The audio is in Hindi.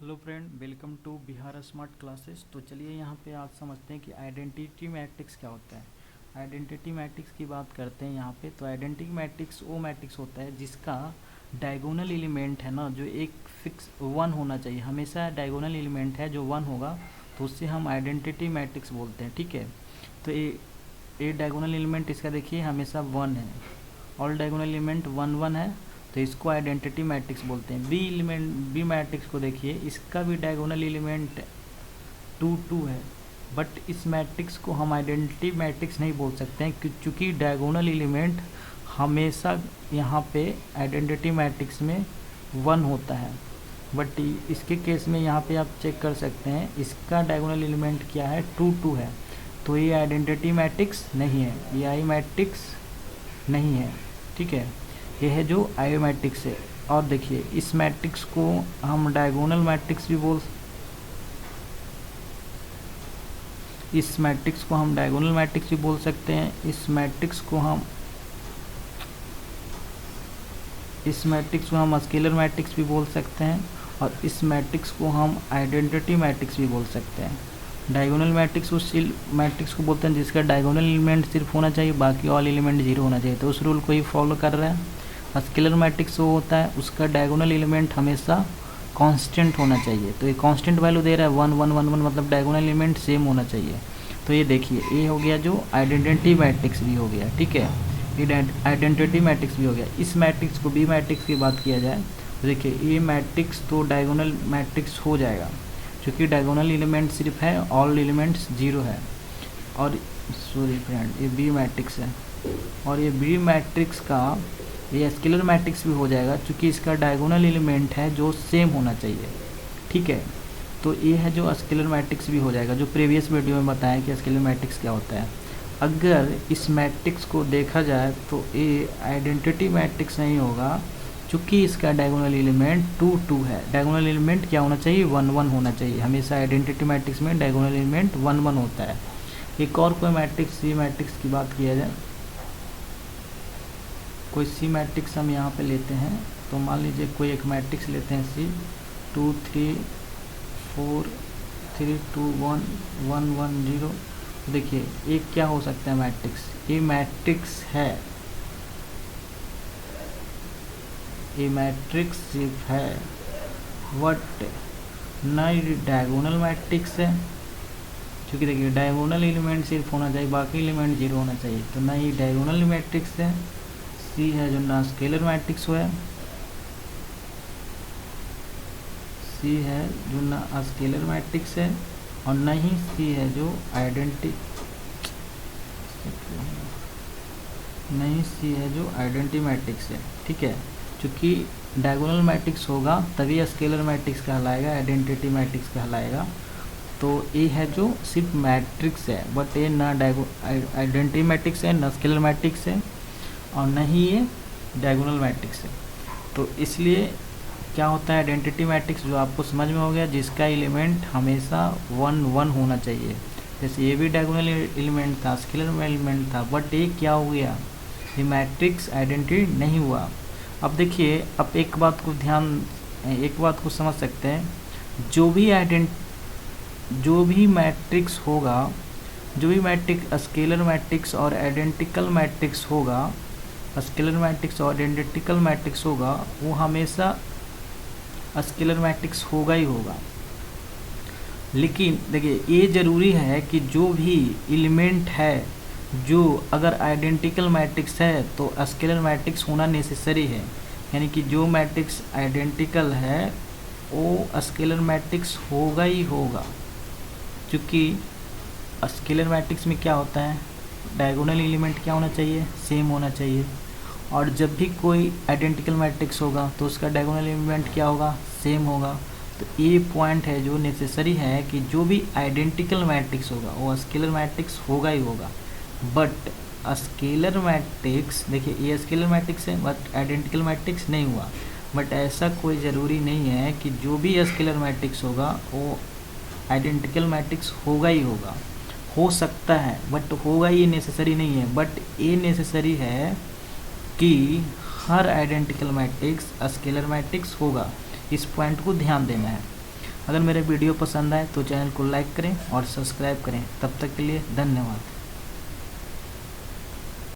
Hello friend, welcome to Bihar smart classes. तो चलिए यहाँ पे आज समझते हैं कि आइडेंटिटी मैट्रिक्स क्या होता है। आइडेंटिटी मैट्रिक्स की बात करते हैं यहाँ पे। तो आइडेंटिटी मैट्रिक्स वो मैट्रिक्स होता है जिसका डायगोनल एलिमेंट है ना, जो एक फिक्स वन होना चाहिए। हमेशा डायगोनल एलिमेंट है जो वन होगा, तो उससे हम आइडेंटिटी मैट्रिक्स बोलते हैं। ठीक है, तो ये डायगोनल एलिमेंट इसका देखिए हमेशा वन है। All diagonal element one one है, तो इसको आइडेंटिटी मैट्रिक्स बोलते हैं। बी मैट्रिक्स को देखिए, इसका भी डायगोनल एलिमेंट टू टू है, बट इस मैट्रिक्स को हम आइडेंटिटी मैट्रिक्स नहीं बोल सकते हैं क्योंकि डायगोनल एलिमेंट हमेशा यहाँ पे आइडेंटिटी मैट्रिक्स में वन होता है। बट इसके केस में यहाँ पे आप चेक कर सकते हैं, इसका डायगोनल एलिमेंट क्या है, टू टू है, तो ये आइडेंटिटी मैट्रिक्स नहीं है, ये आई मैट्रिक्स नहीं है। ठीक है, ये है जो आई मैट्रिक्स है। और देखिए इस मैट्रिक्स को हम डायगोनल मैट्रिक्स भी इस मैट्रिक्स को हम डायगोनल मैट्रिक्स भी बोल सकते हैं। इस मैट्रिक्स को हम स्केलर मैट्रिक्स भी बोल सकते हैं, और इस मैट्रिक्स को हम आइडेंटिटी मैट्रिक्स भी बोल सकते हैं। डायगोनल मैट्रिक्स उस मैट्रिक्स को बोलते हैं जिसका डायगोनल एलिमेंट सिर्फ होना चाहिए, बाकी ऑल एलिमेंट जीरो होना चाहिए। तो उस रूल को ही फॉलो कर रहे हैं। स्केलर मैट्रिक्स वो होता है, उसका डायगोनल एलिमेंट हमेशा कांस्टेंट होना चाहिए। तो ये कांस्टेंट वैल्यू दे रहा है वन वन वन वन, मतलब डायगोनल एलिमेंट सेम होना चाहिए। तो ये देखिए, ये हो गया जो आइडेंटिटी मैट्रिक्स भी हो गया। ठीक है, ये आइडेंटिटी मैट्रिक्स भी हो गया। इस मैट्रिक्स को बी मैट्रिक्स की बात किया जाए तो देखिए, ये मैट्रिक्स तो डायगोनल मैट्रिक्स हो जाएगा क्योंकि डायगोनल एलिमेंट सिर्फ है, ऑल एलिमेंट्स जीरो है। और सॉरी फ्रेंड, ये बी मैट्रिक्स है, और ये बी मैट्रिक्स का ये स्केलर मैट्रिक्स भी हो जाएगा क्योंकि इसका डायगोनल एलिमेंट है जो सेम होना चाहिए। ठीक है, तो ये है जो स्केलर मैट्रिक्स भी हो जाएगा, जो प्रीवियस वीडियो में बताया कि स्केलर मैट्रिक्स क्या होता है। अगर इस मैट्रिक्स को देखा जाए तो ये आइडेंटिटी मैट्रिक्स नहीं होगा क्योंकि इसका डायगोनल एलिमेंट टू टू है। डायगोनल एलिमेंट क्या होना चाहिए, वन वन होना चाहिए। हमेशा आइडेंटिटी मैट्रिक्स में डायगोनल एलिमेंट वन वन होता है। एक और कोई मैट्रिक्स सी मैट्रिक्स की बात किया जाए, कोई सी मैट्रिक्स हम यहाँ पे लेते हैं। तो मान लीजिए कोई एक मैट्रिक्स लेते हैं सी, 2 3 4 3 2 1 1 1 0। देखिए ये क्या हो सकता है मैट्रिक्स, ये मैट्रिक्स है, ये मैट्रिक्स सिर्फ है, बट न ये डायगोनल मैट्रिक्स है क्योंकि देखिए डायगोनल एलिमेंट सिर्फ होना चाहिए, बाकी एलिमेंट जीरो होना चाहिए। तो ना ये डायगोनल मैट्रिक्स है, सी है जो ना स्केलर मैट्रिक्स है, सी है जो ना स्केलर मैट्रिक्स है, और न ही सी है जो आइडेंटिटी मैट्रिक्स है। ठीक है, क्योंकि डायगोनल मैट्रिक्स होगा तभी स्केलर मैट्रिक्स कहलाएगा, आइडेंटिटी मैट्रिक्स कहलाएगा। तो ये है जो सिर्फ मैट्रिक्स है, बट ये ना आइडेंटिटी मैट्रिक्स है, ना स्केलर मैट्रिक्स है, और न ही ये डायगोनल मैट्रिक्स है। तो इसलिए क्या होता है आइडेंटिटी मैट्रिक्स, जो आपको समझ में हो गया, जिसका एलिमेंट हमेशा वन वन होना चाहिए। जैसे ये भी डायगोनल एलिमेंट था, स्केलर एलिमेंट था, बट ये क्या हो गया, ये मैट्रिक्स आइडेंटिटी नहीं हुआ। अब देखिए, अब एक बात को समझ सकते हैं, जो भी मैट्रिक्स होगा, जो भी मैट्रिक्स स्केलर मैट्रिक्स और आइडेंटिकल मैट्रिक्स होगा, स्केलर मैट्रिक्स और आइडेंटिकल मैट्रिक्स होगा, वो हमेशा स्केलर मैट्रिक्स होगा ही होगा। लेकिन देखिए ये ज़रूरी है कि जो भी एलिमेंट है, जो अगर आइडेंटिकल मैट्रिक्स है तो स्केलर मैट्रिक्स होना नेसेसरी है। यानी कि जो मैट्रिक्स आइडेंटिकल है वो स्केलर मैट्रिक्स होगा ही होगा, क्योंकि स्केलर मैट्रिक्स में क्या होता है, डायगोनल एलिमेंट क्या होना चाहिए, सेम होना चाहिए। और जब भी कोई आइडेंटिकल मैट्रिक्स होगा तो उसका डायगोनल एलिमेंट क्या होगा, सेम होगा। तो ये पॉइंट है जो नेसेसरी है कि जो भी आइडेंटिकल मैट्रिक्स होगा वो स्केलर मैट्रिक्स होगा ही होगा। बट स्केलर मैट्रिक्स, देखिए ये स्केलर मैट्रिक्स है बट आइडेंटिकल मैट्रिक्स नहीं हुआ। बट ऐसा कोई ज़रूरी नहीं है कि जो भी स्केलर मैट्रिक्स होगा वो आइडेंटिकल मैट्रिक्स होगा ही होगा। हो सकता है बट होगा ये नेसेसरी नहीं है। बट ये नेसेसरी है कि हर आइडेंटिकल मैट्रिक्स स्केलर मैट्रिक्स होगा, इस पॉइंट को ध्यान देना है। अगर मेरे वीडियो पसंद आए तो चैनल को लाइक करें और सब्सक्राइब करें। तब तक के लिए धन्यवाद।